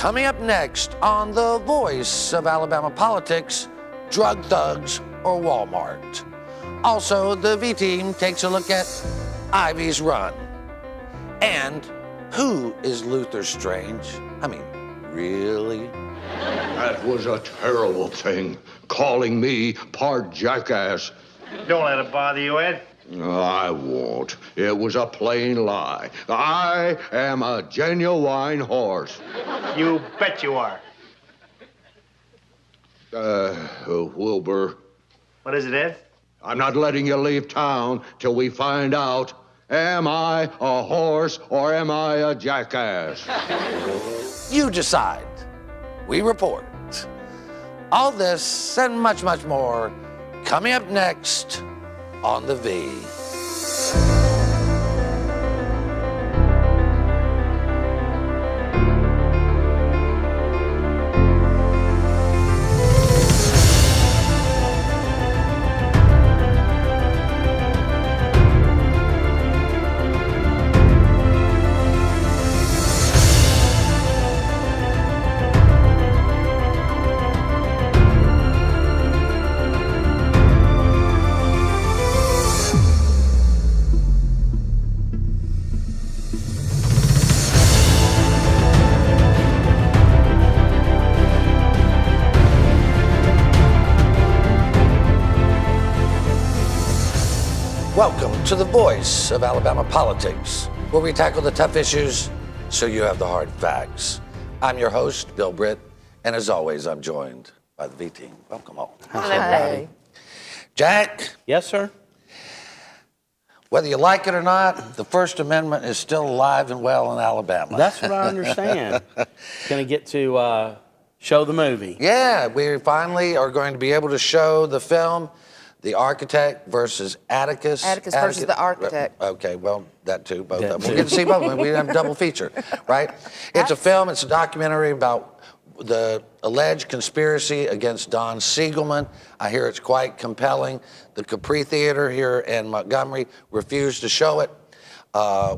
Coming up next on The Voice of Alabama Politics, drug thugs or Walmart. Also, the V-Team takes a look at Ivey's run. And who is Luther Strange? I mean, really? That was a terrible thing, calling me part jackass. Don't let it bother you, Ed. I won't. It was a plain lie. I am a genuine horse. You bet you are. Wilbur, What is it, Ed? I'm not letting you leave town till we find out, am I a horse or am I a jackass? You decide. We report. All this and much, much more coming up next on The V. Welcome to The Voice of Alabama Politics, where we tackle the tough issues so you have the hard facts. I'm your host, Bill Britt, and as always, I'm joined by the V-Team. Welcome all. Hi. Jack, Yes, sir. whether you like it or not, the First Amendment is still alive and well in Alabama. That's what I understand. Going to get to show the movie. Yeah, we finally are going to be able to show the film, The Architect versus Atticus. Atticus versus the Architect. Okay, well, that too, both That of them. too. We'll get to see both of them. We have a double feature, right? It's a film, it's a documentary about the alleged conspiracy against Don Siegelman. I hear it's quite compelling. The Capri Theater here in Montgomery refused to show it.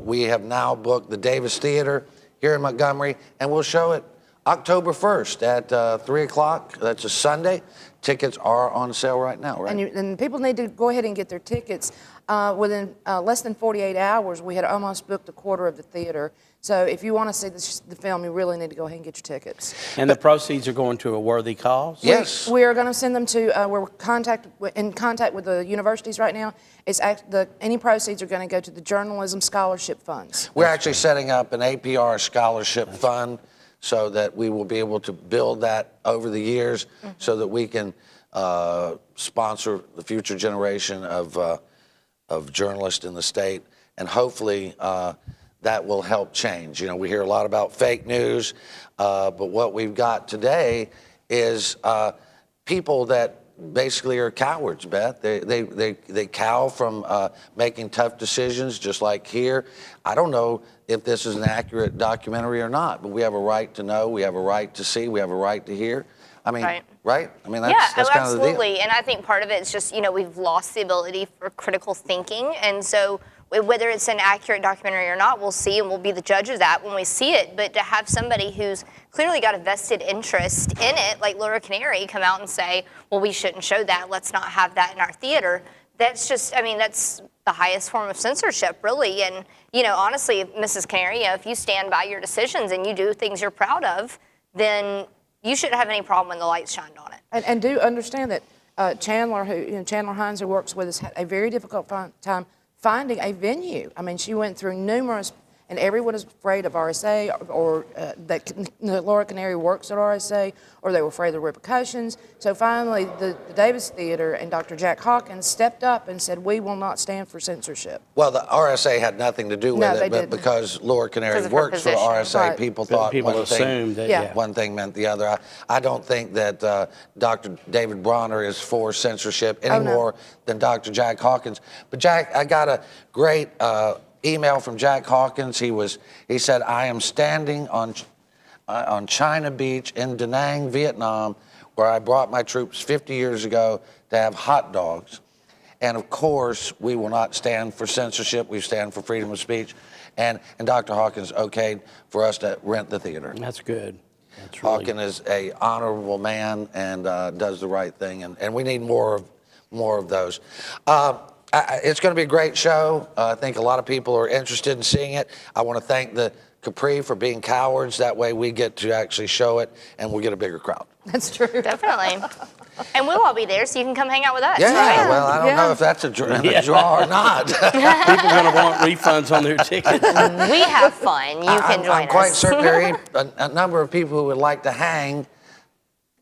We have now booked the Davis Theater here in Montgomery, and we'll show it October 1st at 3 o'clock. That's a Sunday. Tickets are on sale right now, right? And people need to go ahead and get their tickets. Within less than 48 hours, we had almost booked a quarter of the theater. So if you want to see the film, you really need to go ahead and get your tickets. And the proceeds are going to a worthy cause? Yes. We are going to send them to, we're in contact with the universities right now. Any proceeds are going to go to the journalism scholarship funds. We're actually setting up an APR scholarship fund so that we will be able to build that over the years so that we can sponsor the future generation of journalists in the state. And hopefully that will help change. You know, we hear a lot about fake news, but what we've got today is people that basically are cowards, Beth. They cower from making tough decisions, just like here. I don't know if this is an accurate documentary or not, but we have a right to know, we have a right to see, we have a right to hear. I mean, right? I mean, that's kind of the deal. Absolutely. And I think part of it is just, we've lost the ability for critical thinking. And so whether it's an accurate documentary or not, we'll see, and we'll be the judge of that when we see it. But to have somebody who's clearly got a vested interest in it, like Laura Canary, come out and say, well, we shouldn't show that, let's not have that in our theater, that's just, that's the highest form of censorship, really. And, honestly, Mrs. Canary, if you stand by your decisions and you do things you're proud of, then you shouldn't have any problem when the lights shined on it. And do understand that Chandler Hines, who works with us, had a very difficult time finding a venue. I mean, she went through numerous, and everyone is afraid of RSA, or that Laura Canary works at RSA, or they were afraid of the repercussions. So finally, the Davis Theater and Dr. Jack Hawkins stepped up and said, we will not stand for censorship. Well, the RSA had nothing to do with it, but didn't. Because Laura Canary Because of her works for the position. RSA, Right. people thought assumed that, one thing meant the other. I don't think that Dr. David Bronner is for censorship any more than Dr. Jack Hawkins. But Jack, I got a great email from Jack Hawkins. He said, I am standing on China Beach in Da Nang, Vietnam, where I brought my troops 50 years ago to have hot dogs. And of course, we will not stand for censorship. We stand for freedom of speech. And Dr. Hawkins okayed for us to rent the theater. That's good. Hawken is a honorable man and does the right thing, and we need more of those. It's going to be a great show. I think a lot of people are interested in seeing it. I want to thank the Capri for being cowards. That way we get to actually show it, and we'll get a bigger crowd. That's true. Definitely. And we'll all be there, so you can come hang out with us. Yeah, Right? well, I don't know if that's a draw or not. People are going to want refunds on their tickets. We have fun. You can join us. I'm quite certain there are a number of people who would like to hang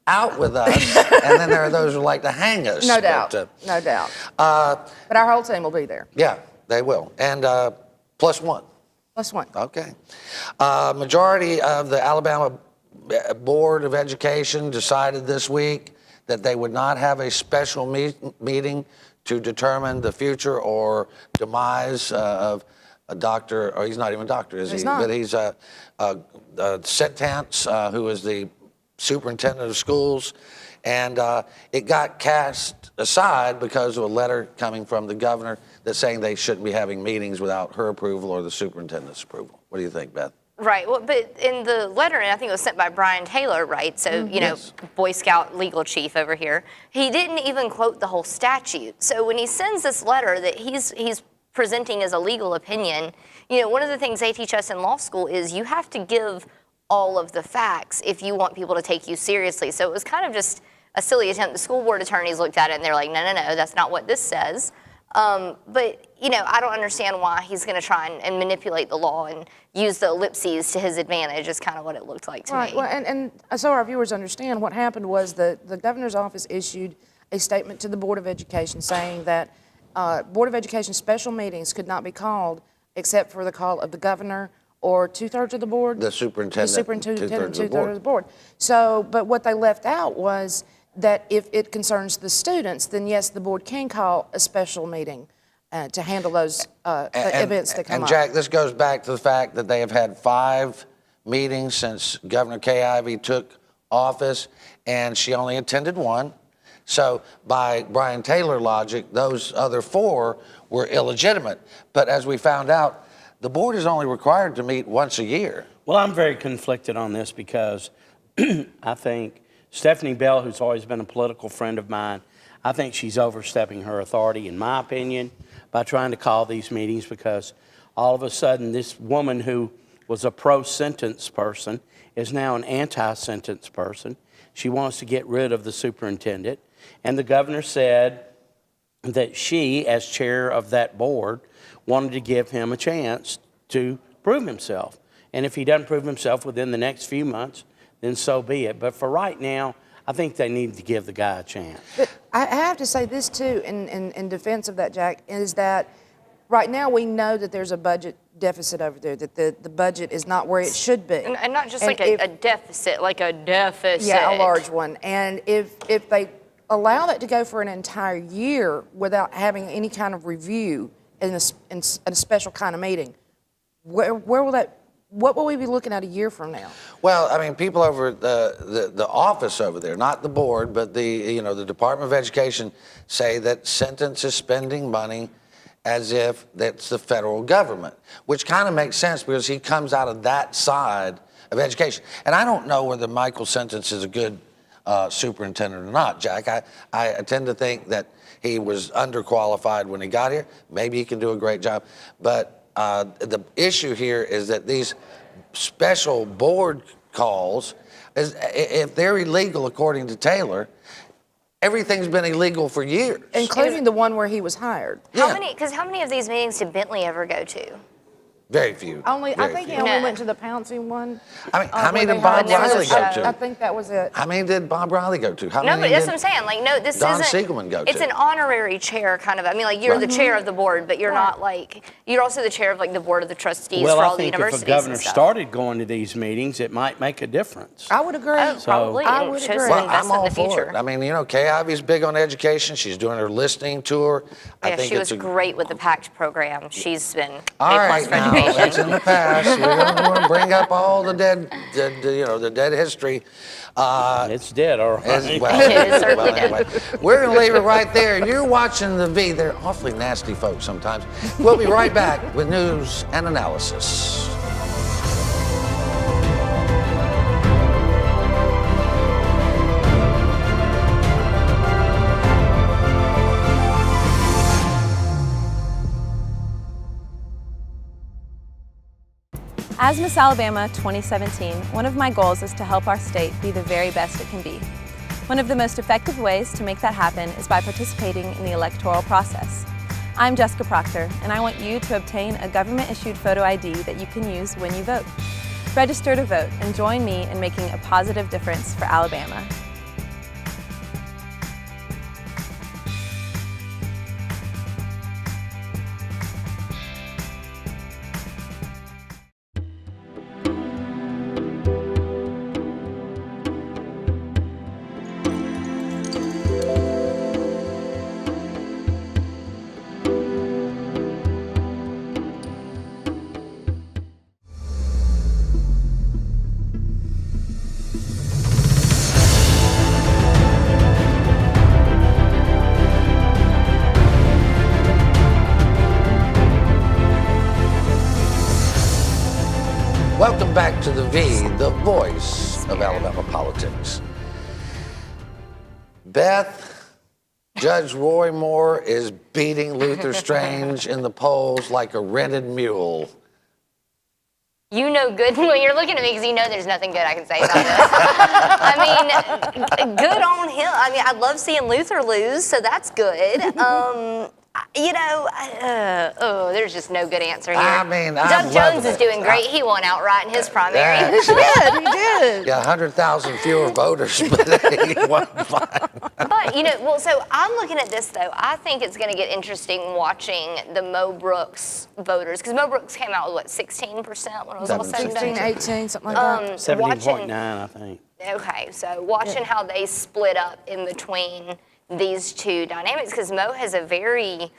out with us, and then there are those who like to hang us. No doubt. But, No doubt. But our whole team will be there. yeah, they will. And +1. +1. Okay. Majority of the Alabama Board of Education decided this week that they would not have a special meeting to determine the future or demise of a doctor, or he's not even a doctor, is he? He's not. But he's Sentence, who is the superintendent of schools. And it got cast aside because of a letter coming from the governor that's saying they shouldn't be having meetings without her approval or the superintendent's approval. What do you think, Beth? Right. Well, but in the letter, and I think it was sent by Brian Taylor, right? So, Yes. Boy Scout legal chief over here. He didn't even quote the whole statute. So when he sends this letter that he's presenting as a legal opinion, one of the things they teach us in law school is you have to give all of the facts if you want people to take you seriously. So it was kind of just a silly attempt. The school board attorneys looked at it and they're like, no, that's not what this says. But, I don't understand why he's going to try and manipulate the law and use the ellipses to his advantage is kind of what it looked like to me. Right. Well, and so our viewers understand what happened was the governor's office issued a statement to the Board of Education saying that Board of Education special meetings could not be called except for the call of the governor or 2/3 of the board. The superintendent. The superintendent, 2/3 two-thirds of the board. So, but what they left out was that if it concerns the students, then yes, the board can call a special meeting to handle those events that come and up. Jack, this goes back to the fact that they have had 5 meetings since Governor Kay Ivey took office, and she only attended 1. So by Brian Taylor logic, those other 4 were illegitimate. But as we found out, the board is only required to meet once a year. Well, I'm very conflicted on this because I think Stephanie Bell, who's always been a political friend of mine, I think she's overstepping her authority, in my opinion, by trying to call these meetings because all of a sudden this woman who was a pro-sentence person is now an anti-sentence person. She wants to get rid of the superintendent. And the governor said that she, as chair of that board, wanted to give him a chance to prove himself. And if he doesn't prove himself within the next few months, then so be it. But for right now, I think they need to give the guy a chance. But I have to say this too, in defense of that, Jack, is that right now we know that there's a budget deficit over there, that the budget is not where it should be. And not just And like a deficit, like a deficit. Yeah, a large one. And if they allow that to go for an entire year without having any kind of review in a special kind of meeting, where will that? What will we be looking at a year from now? Well, I mean, people over the office over there, not the board, but the Department of Education, say that Sentence is spending money as if that's the federal government, which kind of makes sense because he comes out of that side of education. And I don't know whether Michael Sentence is a good superintendent or not, Jack. I tend to think that he was underqualified when he got here. Maybe he can do a great job, but the issue here is that these special board calls, if they're illegal according to Taylor, everything's been illegal for years. Including the one where he was hired. How many of these meetings did Bentley ever go to? Very few. I Very think he few. only No. went to the Pouncey one. I mean, how many where did they Bob hired Riley go Sessions. to? I think that was it. How many did Bob Riley go to? How No, many but that's did what I'm saying. Like, no, this Don isn't. Siegelman go It's to? an honorary chair, kind of. I mean, like, you're the chair of the board, but you're Right. not like you're also the chair of like the board of the trustees Well, for I all the think if universities a governor and stuff. started going to these meetings, it might make a difference. I would agree. Oh, probably. I It would shows agree. an Well, I'm investment all in the for future. it. I mean, Kay Ivey's big on education. She's doing her listening tour. I Yeah, think she it's was great with the PACT program. She's been All A+ right, for now education. that's in the past. We don't want to bring up all the the dead history. It's dead, all As right. well. It is certainly Well, anyway, we're going to leave it right there. You're watching the V. They're awfully nasty folks sometimes. We'll be right back with news and analysis. As Miss Alabama 2017, one of my goals is to help our state be the very best it can be. One of the most effective ways to make that happen is by participating in the electoral process. I'm Jessica Proctor, and I want you to obtain a government-issued photo ID that you can use when you vote. Register to vote and join me in making a positive difference for Alabama. Welcome back to the V, the voice of Alabama politics. Beth, Judge Roy Moore is beating Luther Strange in the polls like a rented mule. You know good when you're looking at me because you know there's nothing good I can say about this. I mean, good on him. I mean, I love seeing Luther lose, so that's good. There's just no good answer here. I mean, I'm Doug Jones loving is it. doing great. He won outright in his primary. Yeah, He did. got 100,000 fewer voters, but he won fine. But, so I'm looking at this, though. I think it's going to get interesting watching the Mo Brooks voters, because Mo Brooks came out with, what, 16% when it was all said and 16, done? 18, something like that. 17.9, I think. Okay, so watching how they split up in between these two dynamics, because Mo has a very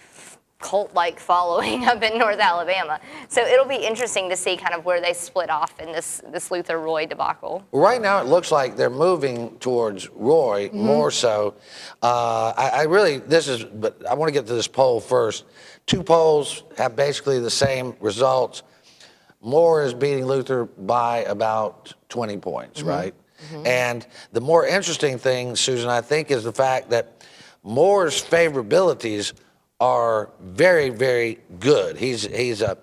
cult-like following up in North Alabama. So it'll be interesting to see kind of where they split off in this Luther Roy debacle. Right now, it looks like they're moving towards Roy more so. But I want to get to this poll first. Two polls have basically the same results. Moore is beating Luther by about 20 points, right? And the more interesting thing, Susan, I think, is the fact that Moore's favorabilities are very, very good. He's a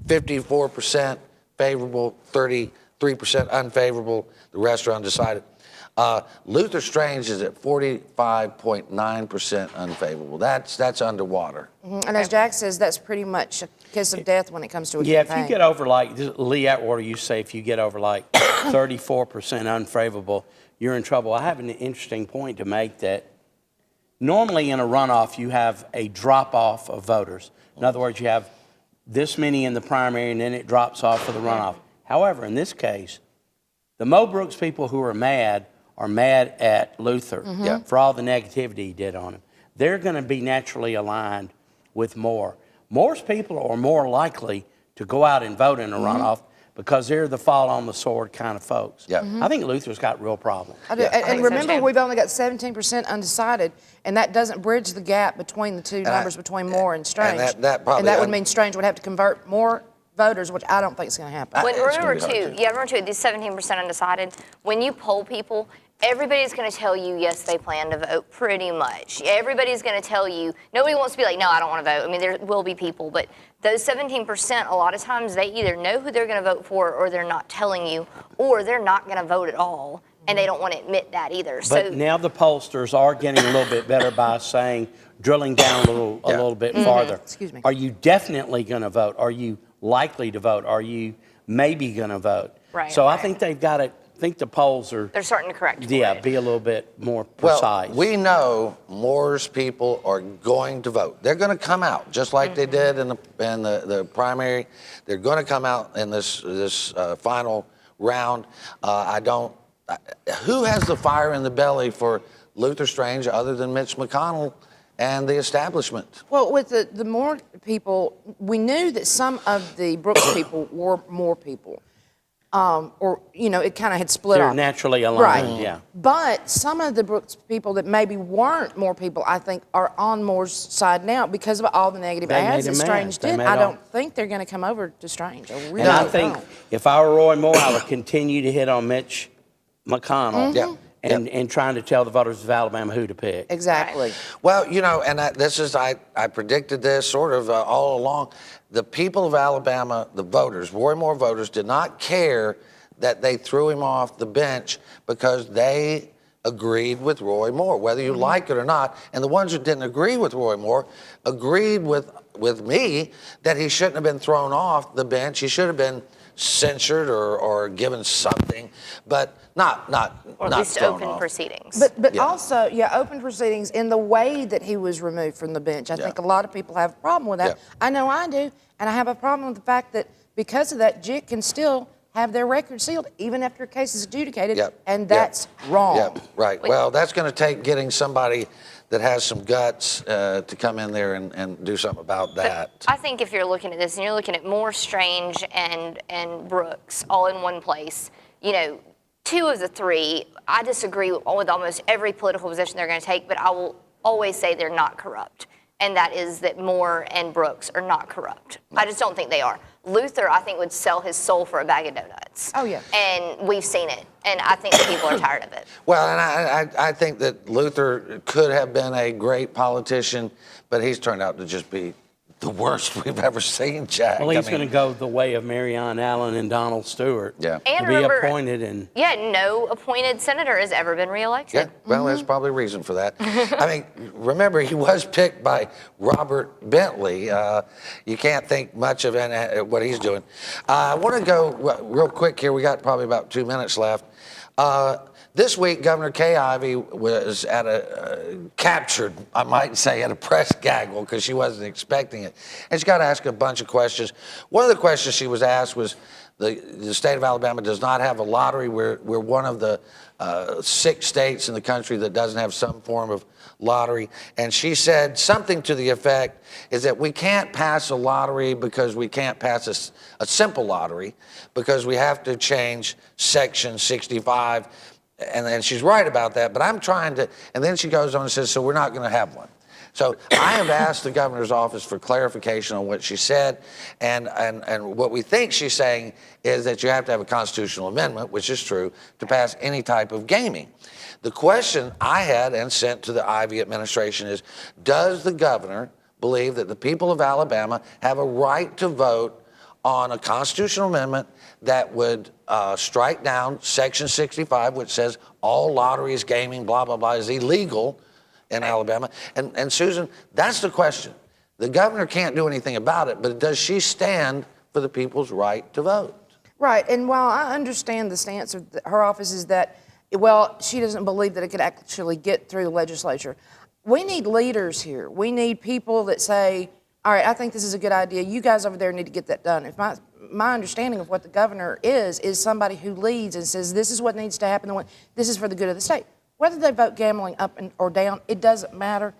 54% favorable, 33% unfavorable. The rest are undecided. Luther Strange is at 45.9% unfavorable. That's underwater. And as Jack says, that's pretty much a kiss of death when it comes to a Yeah, campaign. if you get over Lee Atwater used to say, if you get over 34% unfavorable, you're in trouble. I have an interesting point to make that normally in a runoff, you have a drop-off of voters. In other words, you have this many in the primary, and then it drops off for the runoff. However, in this case, the Mo Brooks people who are mad at Luther for all the negativity he did on him. They're going to be naturally aligned with Moore. Moore's people are more likely to go out and vote in a runoff because they're the fall on the sword kind of folks. I think Luther's got real problems. I do. And remember, we've only got 17% undecided, and that doesn't bridge the gap between the two numbers between Moore and Strange. And that would mean Strange would have to convert more voters, which I don't think is going to happen. Remember too, these 17% undecided, when you poll people, everybody's going to tell you, yes, they plan to vote, pretty much. Everybody's going to tell you, nobody wants to be like, no, I don't want to vote. I mean, there will be people, but those 17%, a lot of times they either know who they're going to vote for or they're not telling you, or they're not going to vote at all, and they don't want to admit that either. But now the pollsters are getting a little bit better by saying, drilling down a little bit farther. Excuse me. Are you definitely going to vote? Are you likely to vote? Are you maybe going to vote? Right. So I think they've got it. I think the polls they're starting to correct. be a little bit more precise. Well, we know Moore's people are going to vote. They're going to come out just like they did in the primary. They're going to come out in this final round. Who has the fire in the belly for Luther Strange other than Mitch McConnell and the establishment? Well, with the Moore people, we knew that some of the Brooks people were Moore people. It kind of had split They're off. naturally aligned, Right. yeah. But some of the Brooks people that maybe weren't Moore people, I think, are on Moore's side now because of all the negative They ads made that him Strange mad. They did. made I all- don't think they're going to come over to Strange. I really And I don't. think if I were Roy Moore, I would continue to hit on Mitch McConnell and trying to tell the voters of Alabama who to pick. Exactly. Well, and I predicted this sort of all along. The people of Alabama, the voters, Roy Moore voters, did not care that they threw him off the bench because they agreed with Roy Moore, whether you like it or not. And the ones who didn't agree with Roy Moore agreed with me that he shouldn't have been thrown off the bench. He should have been censured or given something, but not Or at not least thrown open off. proceedings. But Yeah. also, open proceedings in the way that he was removed from the bench. I think a lot of people have a problem with that. Yeah. I know I do, and I have a problem with the fact that because of that, JIC can still have their record sealed even after a case is adjudicated, Yep. and Yep. that's wrong. Yeah, right. Well, that's going to take getting somebody that has some guts to come in there and do something about that. I think if you're looking at this and you're looking at Moore, Strange, and Brooks all in one place, two of the three, I disagree with almost every political position they're going to take, but I will always say they're not corrupt. And that is that Moore and Brooks are not corrupt. I just don't think they are. Luther, I think, would sell his soul for a bag of donuts. Oh, yeah. And we've seen it. And I think the people are tired of it. Well, and I think that Luther could have been a great politician, but he's turned out to just be the worst we've ever seen, Jack. Well, he's going to go the way of Marion Allen and Donald Stewart. Yeah. And to be remember, appointed and no appointed senator has ever been reelected. Yeah, well, there's probably a reason for that. I mean, remember, he was picked by Robert Bentley. You can't think much of what he's doing. I want to go real quick here. We got probably about 2 minutes left. This week, Governor Kay Ivey was at captured, I might say, at a press gaggle because she wasn't expecting it. And she got to ask a bunch of questions. One of the questions she was asked was, the state of Alabama does not have a lottery. We're one of the 6 states in the country that doesn't have some form of lottery. And she said something to the effect is that we can't pass a lottery because we can't pass a simple lottery because we have to change Section 65. And she's right about that, but I'm trying to, and then she goes on and says, so we're not going to have one. So I have asked the governor's office for clarification on what she said, and what we think she's saying is that you have to have a constitutional amendment, which is true, to pass any type of gaming. The question I had and sent to the Ivey administration is, does the governor believe that the people of Alabama have a right to vote on a constitutional amendment that would strike down Section 65, which says all lotteries, gaming, blah, blah, blah, is illegal in Alabama? And Susan, that's the question. The governor can't do anything about it, but does she stand for the people's right to vote? Right, and while I understand the stance of her office is that, well, she doesn't believe that it could actually get through the legislature. We need leaders here. We need people that say, all right, I think this is a good idea. You guys over there need to get that done. If my understanding of what the governor is somebody who leads and says, this is what needs to happen, this is for the good of the state. Whether they vote gambling up or down, it doesn't matter.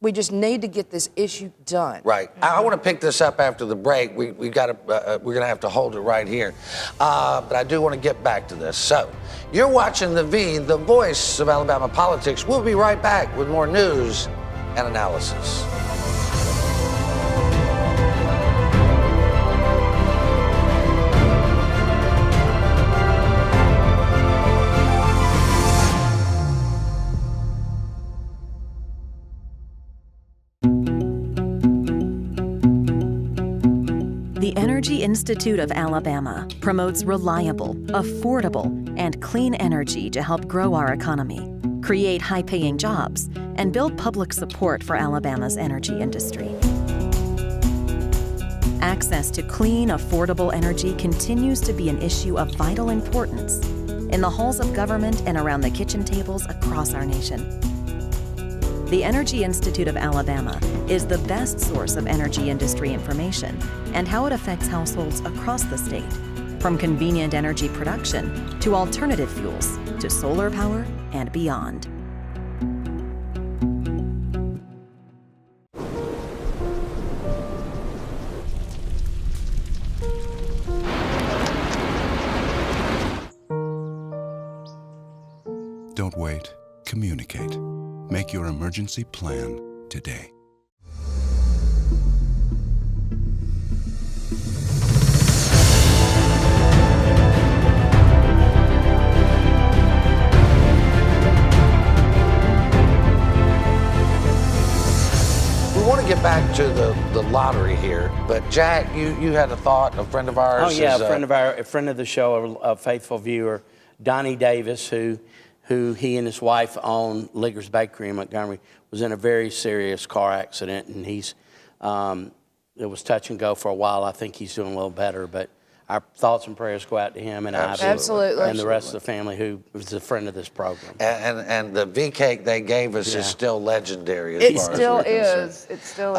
We just need to get this issue done. Right. I want to pick this up after the break. We're going to have to hold it right here. But I do want to get back to this. So you're watching The V, the voice of Alabama politics. We'll be right back with more news and analysis. The Energy Institute of Alabama promotes reliable, affordable, and clean energy to help grow our economy, create high-paying jobs, and build public support for Alabama's energy industry. Access to clean, affordable energy continues to be an issue of vital importance in the halls of government and around the kitchen tables across our nation. The Energy Institute of Alabama is the best source of energy industry information and how it affects households across the state, from convenient energy production to alternative fuels to solar power and beyond. Don't wait. Communicate. Make your emergency plan today. get back to the lottery here, but Jack, you had a thought. A friend of ours. Oh yeah, is, a friend of the show, a faithful viewer, Donnie Davis, who he and his wife own Ligger's Bakery in Montgomery, was in a very serious car accident, and he's it was touch and go for a while. I think he's doing a little better, but our thoughts and prayers go out to him and Ivey Absolutely. and the rest of the family who was a friend of this program. And the V cake they gave us is still legendary. As It far still as we're concerned. is. It still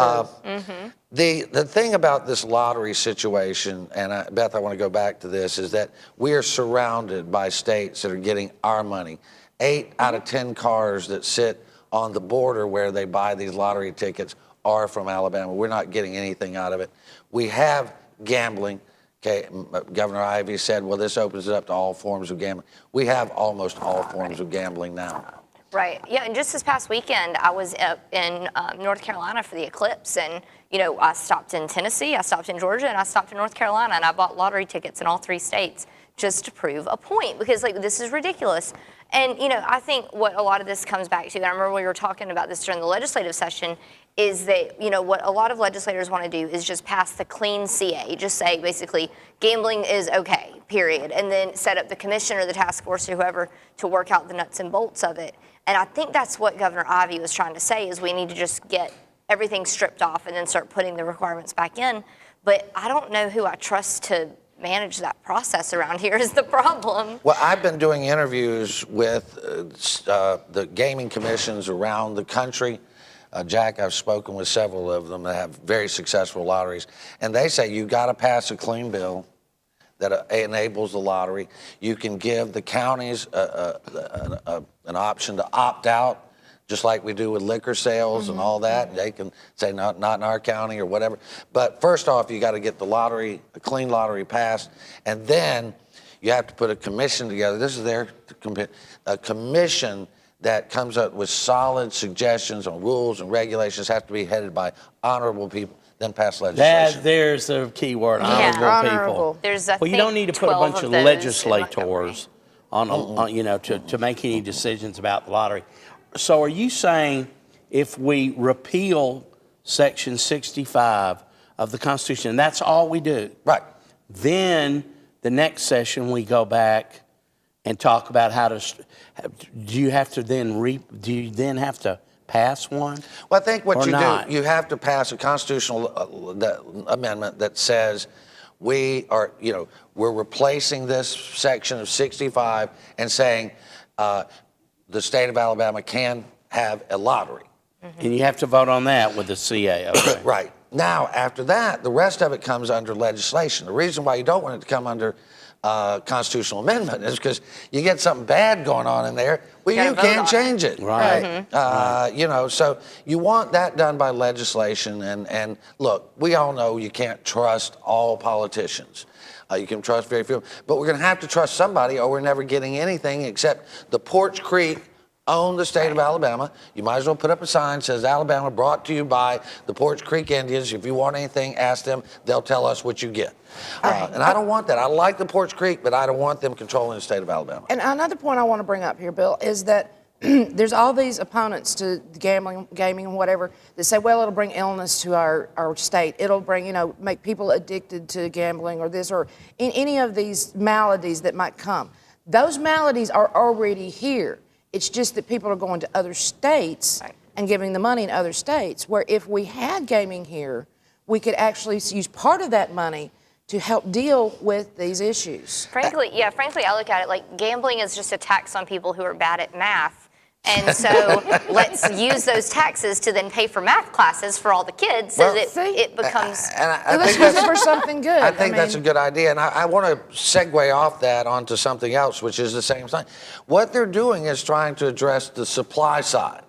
is. The thing about this lottery situation, and Beth, I want to go back to this, is that we are surrounded by states that are getting our money. 8 out of 10 cars that sit on the border where they buy these lottery tickets are from Alabama. We're not getting anything out of it. We have gambling. Okay, Governor Ivey said, well, this opens it up to all forms of gambling. We have almost all forms of gambling now. Right. Yeah, and just this past weekend, I was up in North Carolina for the eclipse, and I stopped in Tennessee, I stopped in Georgia, and I stopped in North Carolina, and I bought lottery tickets in all 3 states just to prove a point, because this is ridiculous. And I think what a lot of this comes back to, and I remember we were talking about this during the legislative session, is that what a lot of legislators want to do is just pass the clean CA, just say basically gambling is okay, period, and then set up the commission or the task force or whoever to work out the nuts and bolts of it. And I think that's what Governor Ivey was trying to say, is we need to just get everything stripped off and then start putting the requirements back in. But I don't know who I trust to manage that process around here is the problem. Well, I've been doing interviews with the gaming commissions around the country. Jack, I've spoken with several of them that have very successful lotteries, and they say you got to pass a clean bill that enables the lottery. You can give the counties an option to opt out, just like we do with liquor sales and all that. They can say not in our county or whatever. But first off, you got to get a clean lottery passed, and then you have to put a commission together. This is a commission that comes up with solid suggestions on rules and regulations, have to be headed by honorable people, then pass legislation. There's the key word, honorable honorable. people. There's, Well, you don't need to put a 12 bunch of those in legislators on to make any decisions about the lottery. So are you saying if we repeal Section 65 of the Constitution, and that's all we do? Right. Then the next session we go back and talk about how to. Do you then have to pass one? Well, I think what you not? do, you have to pass a constitutional amendment that says we're replacing this section of 65 and saying the state of Alabama can have a lottery. And you have to vote on that with the CA. Okay. Right. Now, after that, the rest of it comes under legislation. The reason why you don't want it to come under constitutional amendment is because you get something bad going on in there. Well, you can't change it. Right. So you want that done by legislation. And look, we all know you can't trust all politicians. You can trust very few. But we're going to have to trust somebody or we're never getting anything except the Porch Creek own the state of Alabama. You might as well put up a sign that says Alabama brought to you by the Porch Creek Indians. If you want anything, ask them. They'll tell us what you get. And I don't want that. I like the Porch Creek, but I don't want them controlling the state of Alabama. And another point I want to bring up here, Bill, is that there's all these opponents to gaming and whatever that say, well, it'll bring illness to our state. It'll bring, make people addicted to gambling or this or any of these maladies that might come. Those maladies are already here. It's just that people are going to other states and giving the money in other states, where if we had gaming here, we could actually use part of that money to help deal with these issues. Frankly, I look at it like gambling is just a tax on people who are bad at math. And so let's use those taxes to then pay for math classes for all the kids so that it becomes... Let's use it for something good. I think that's a good idea. And I want to segue off that onto something else, which is the same thing. What they're doing is trying to address the supply side.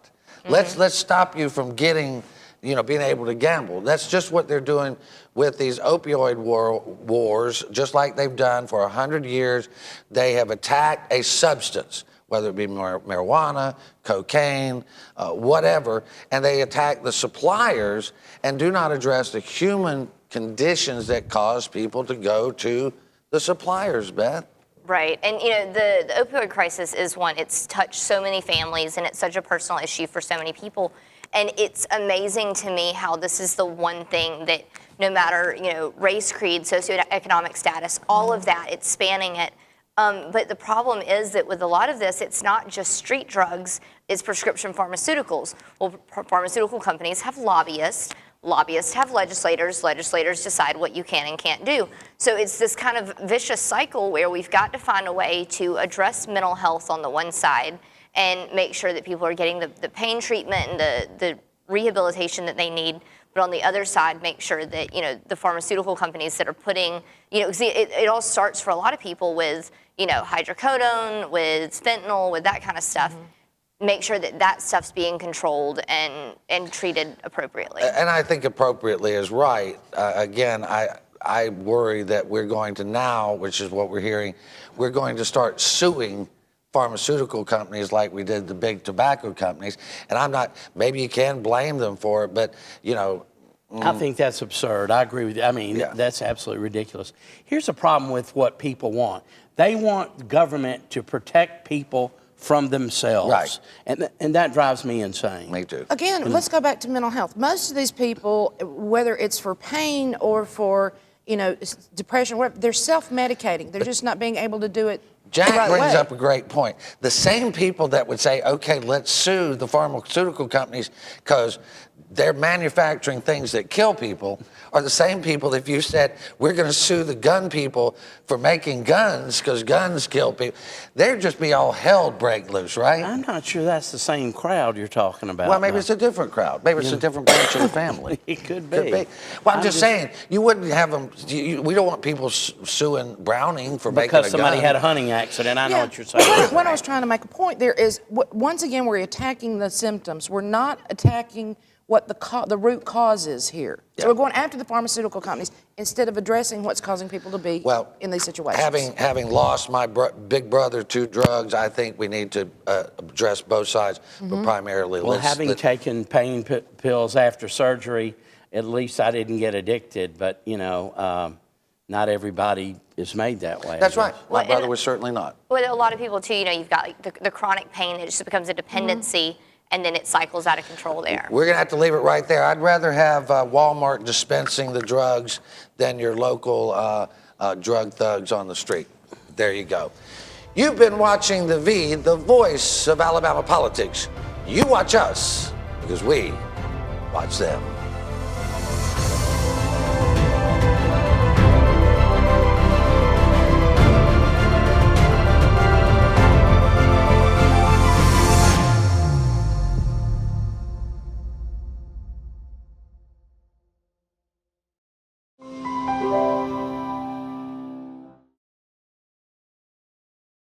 Let's stop you from getting, being able to gamble. That's just what they're doing with these opioid wars, just like they've done for 100 years. They have attacked a substance, whether it be marijuana, cocaine, whatever, and they attack the suppliers and do not address the human conditions that cause people to go to the suppliers, Beth. Right, and the opioid crisis is one. It's touched so many families, and it's such a personal issue for so many people. And it's amazing to me how this is the one thing that no matter, race, creed, socioeconomic status, all of that, it's spanning it. But the problem is that with a lot of this, it's not just street drugs, it's prescription pharmaceuticals. Well, pharmaceutical companies have lobbyists. Lobbyists have legislators. Legislators decide what you can and can't do. So it's this kind of vicious cycle where we've got to find a way to address mental health on the one side and make sure that people are getting the pain treatment and the rehabilitation that they need. But on the other side, make sure that, the pharmaceutical companies that are putting, it all starts for a lot of people with, hydrocodone, with fentanyl, with that kind of stuff. Make sure that that stuff's being controlled and treated appropriately. And I think appropriately is right. Again, I worry that we're going to now, which is what we're hearing, we're going to start suing pharmaceutical companies like we did the big tobacco companies. And maybe you can blame them for it, but, I think that's absurd. I agree with you. I mean, that's absolutely ridiculous. Here's the problem with what people want. They want government to protect people from themselves. Right. And that drives me insane. Me too. Again, let's go back to mental health. Most of these people, whether it's for pain or for, depression, whatever, they're self-medicating. They're just not being able to do it Jack the right brings way. up a great point. The same people that would say, okay, let's sue the pharmaceutical companies because they're manufacturing things that kill people are the same people if you said, we're going to sue the gun people for making guns because guns kill people. They'd just be all hell break loose, right? I'm not sure that's the same crowd you're talking about. Well, maybe it's a different crowd. Maybe it's a different branch of the family. It could be. Well, I'm just saying, you wouldn't have them, we don't want people suing Browning for making a gun. Because somebody had a hunting accident. I know what you're saying. What I was trying to make a point there is, once again, we're attacking the symptoms. We're not attacking what the root cause is here. So we're going after the pharmaceutical companies instead of addressing what's causing people to be in these situations. Having lost my big brother to drugs, I think we need to address both sides, but primarily having taken pain pills after surgery, at least I didn't get addicted, but, not everybody is made that way. That's right. My brother was certainly not. With a lot of people, too, you've got the chronic pain, it just becomes a dependency. And then it cycles out of control there. We're going to have to leave it right there. I'd rather have Walmart dispensing the drugs than your local drug thugs on the street. There you go. You've been watching The V, the voice of Alabama politics. You watch us because we watch them.